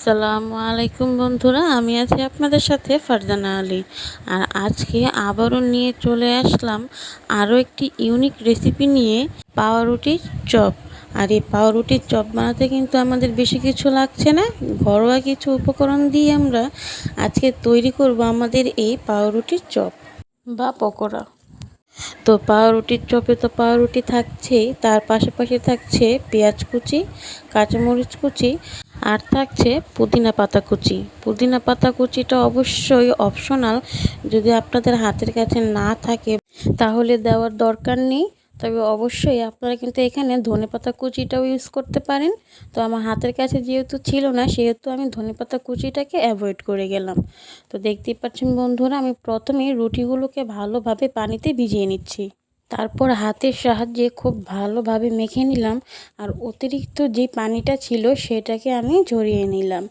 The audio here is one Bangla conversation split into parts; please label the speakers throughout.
Speaker 1: আসসালামু আলাইকুম বন্ধুরা, আমি আছি আপনাদের সাথে ফারজানা আলী। আর আজকে আবারও নিয়ে চলে আসলাম আরও একটি ইউনিক রেসিপি নিয়ে, পাউরুটির চপ। আর এই পাউরুটির চপ বানাতে কিন্তু আমাদের বেশি কিছু লাগছে না, ঘরোয়া কিছু উপকরণ দিয়ে আমরা আজকে তৈরি করব আমাদের এই পাউরুটির চপ বা পকোড়া। তো পাউরুটির চপে তো পাউরুটি থাকছেই, তার পাশাপাশি থাকছে পেঁয়াজ কুচি, কাঁচামরিচ কুচি, আর থাকছে পুদিনা পাতা কুচি। পুদিনা পাতা কুচিটা অবশ্যই অপশনাল, যদি আপনাদের হাতের কাছে না থাকে তাহলে দেওয়ার দরকার নেই। তবে অবশ্যই আপনারা কিন্তু এখানে ধনেপাতা কুচিটাও ইউজ করতে পারেন। তো আমার হাতের কাছে যেহেতু ছিল না, সেহেতু আমি ধনেপাতা কুচিটাকে অ্যাভয়েড করে গেলাম। তো দেখতেই পাচ্ছেন বন্ধুরা, আমি প্রথমে রুটিগুলোকে ভালোভাবে পানিতে ভিজিয়ে নিচ্ছি। তারপর হাতের সাহায্যে খুব ভালোভাবে মেখে নিলাম, আর অতিরিক্ত যে পানিটা ছিল সেটাকে আমি ঝরিয়ে নিলাম।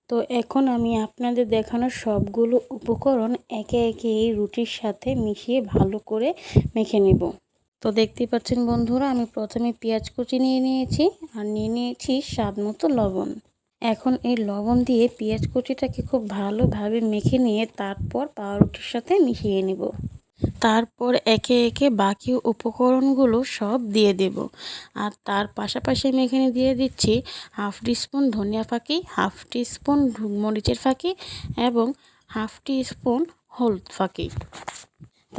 Speaker 1: তো এখন আমি আপনাদের দেখানো সবগুলো উপকরণ একে একে এই রুটির সাথে মিশিয়ে ভালো করে মেখে নেব। তো দেখতেই পাচ্ছেন বন্ধুরা, আমি প্রথমে পেঁয়াজ কুচি নিয়ে নিয়েছি, আর নিয়ে নিয়েছি স্বাদ মতো লবণ। এখন এই লবণ দিয়ে পেঁয়াজ কুচিটাকে খুব ভালোভাবে মেখে নিয়ে তারপর পাউরুটির সাথে মিশিয়ে নেব। তারপর একে একে বাকি উপকরণগুলো সব দিয়ে দেব। আর তার পাশাপাশি আমি এখানে দিয়ে দিচ্ছি হাফ টিস্পুন ধনিয়া ফাঁকি, হাফ টিস্পুন মরিচের ফাঁকি এবং হাফ টিস্পুন হলুদ ফাঁকি।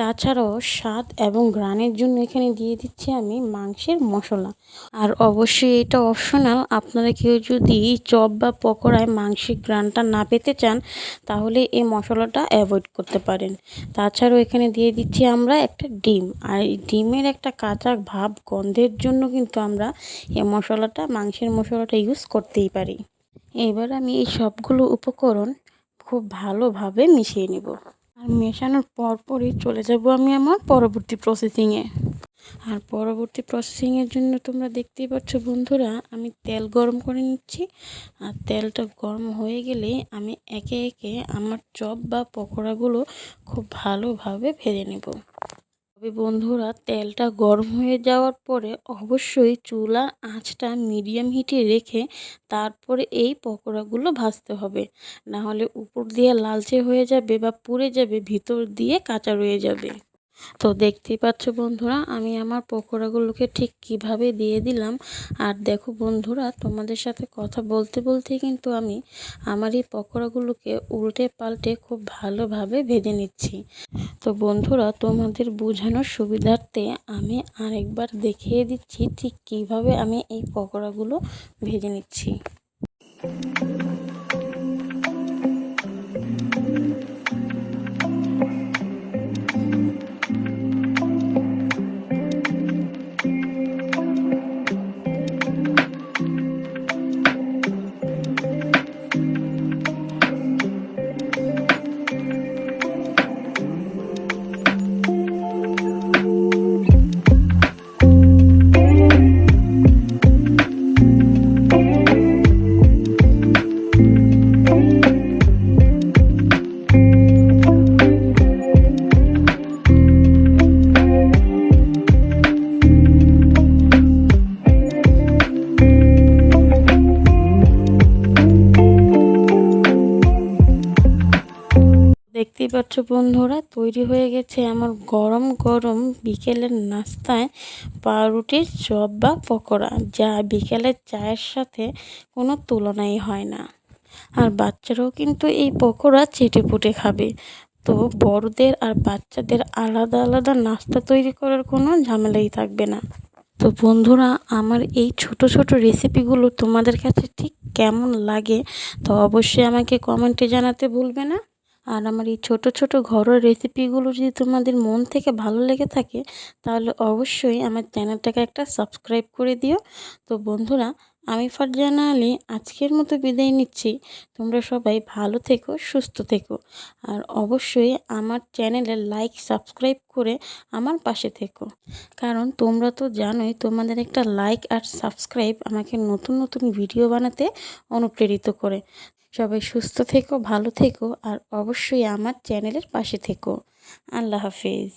Speaker 1: তাছাড়াও স্বাদ এবং ঘ্রাণের জন্য এখানে দিয়ে দিচ্ছি আমি মাংসের মশলা। আর অবশ্যই এটা অপশনাল, আপনারা কেউ যদি চপ বা পকোড়ায় মাংসের ঘ্রাণটা না পেতে চান তাহলে এই মশলাটা অ্যাভয়েড করতে পারেন। তাছাড়াও এখানে দিয়ে দিচ্ছি আমরা একটা ডিম, আর এই ডিমের একটা কাঁচা ভাব গন্ধের জন্য কিন্তু আমরা এই মশলাটা, মাংসের মশলাটা ইউজ করতেই পারি। এবার আমি এই সবগুলো উপকরণ খুব ভালোভাবে মিশিয়ে নেব। আর মেশানোর পরপরই চলে যাব আমি আমার পরবর্তী প্রসেসিংয়ে। আর পরবর্তী প্রসেসিংয়ের জন্য তোমরা দেখতেই পাচ্ছ বন্ধুরা, আমি তেল গরম করে নিচ্ছি। আর তেলটা গরম হয়ে গেলে আমি একে একে আমার চপ বা পকোড়াগুলো খুব ভালোভাবে ভেজে নেব। তবে বন্ধুরা, তেলটা গরম হয়ে যাওয়ার পরে অবশ্যই চুলার আঁচটা মিডিয়াম হিটে রেখে তারপরে এই পকোড়াগুলো ভাজতে হবে, না হলে উপর দিয়ে লালচে হয়ে যাবে বা পুড়ে যাবে, ভিতর দিয়ে কাঁচা রয়ে যাবে। তো দেখতেই পাচ্ছ বন্ধুরা, আমি আমার পকোড়াগুলোকে ঠিক কিভাবে দিয়ে দিলাম। আর দেখো বন্ধুরা, তোমাদের সাথে কথা বলতে বলতে কিন্তু আমি আমার এই পকোড়াগুলোকে উল্টে পাল্টে খুব ভালোভাবে ভেজে নিচ্ছি। তো বন্ধুরা, তোমাদের বোঝানোর সুবিধার্থে আমি আরেকবার দেখিয়ে দিচ্ছি ঠিক কিভাবে আমি এই পকোড়াগুলো ভেজে নিচ্ছি। দেখতেই পাচ্ছ বন্ধুরা, তৈরি হয়ে গেছে আমার গরম গরম বিকেলের নাস্তায় পাউরুটির চপ বা পকোড়া, যা বিকেলের চায়ের সাথে কোনো তুলনাই হয় না। আর বাচ্চারাও কিন্তু এই পকোড়া চেটেপুটে খাবে। তো বড়দের আর বাচ্চাদের আলাদা আলাদা নাস্তা তৈরি করার কোনো ঝামেলাই থাকবে না। তো বন্ধুরা, আমার এই ছোট ছোট রেসিপিগুলো তোমাদের কাছে ঠিক কেমন লাগে তো অবশ্যই আমাকে কমেন্টে জানাতে ভুলবে না। আর আমার এই ছোট ছোট ঘরোয়া রেসিপিগুলো যদি তোমাদের মন থেকে ভালো লেগে থাকে তাহলে অবশ্যই আমার চ্যানেলটাকে একটা সাবস্ক্রাইব করে দিও। তো বন্ধুরা, আমি ফারজানা আলী আজকের মতো বিদায় নিচ্ছি। তোমরা সবাই ভালো থেকো, সুস্থ থেকো। আর অবশ্যই আমার চ্যানেলে লাইক সাবস্ক্রাইব করে আমার পাশে থেকো, কারণ তোমরা তো জানোই তোমাদের একটা লাইক আর সাবস্ক্রাইব আমাকে নতুন নতুন ভিডিও বানাতে অনুপ্রেরিত করে। সবাই সুস্থ থেকো, ভালো থেকো, আর অবশ্যই আমার চ্যানেলের পাশে থেকো। আল্লাহ হাফেজ।